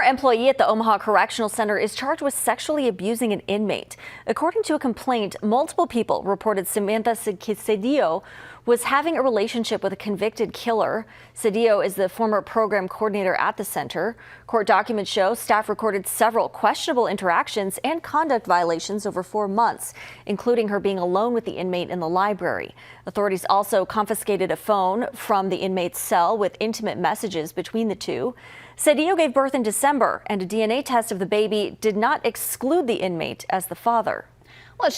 employee at the Omaha Correctional Center is charged with sexually abusing an inmate. According to a complaint, multiple people reported Samantha Cedillo was having a relationship with a convicted killer. Cedillo is the former program coordinator at the center. Court documents show staff recorded several questionable interactions and conduct violations over 4 months, including her being alone with the inmate in the library. Authorities also confiscated a phone from the inmate's cell with intimate messages between the two. Cedillo gave birth in December, and a DNA test of the baby did not exclude the inmate as the father. Well,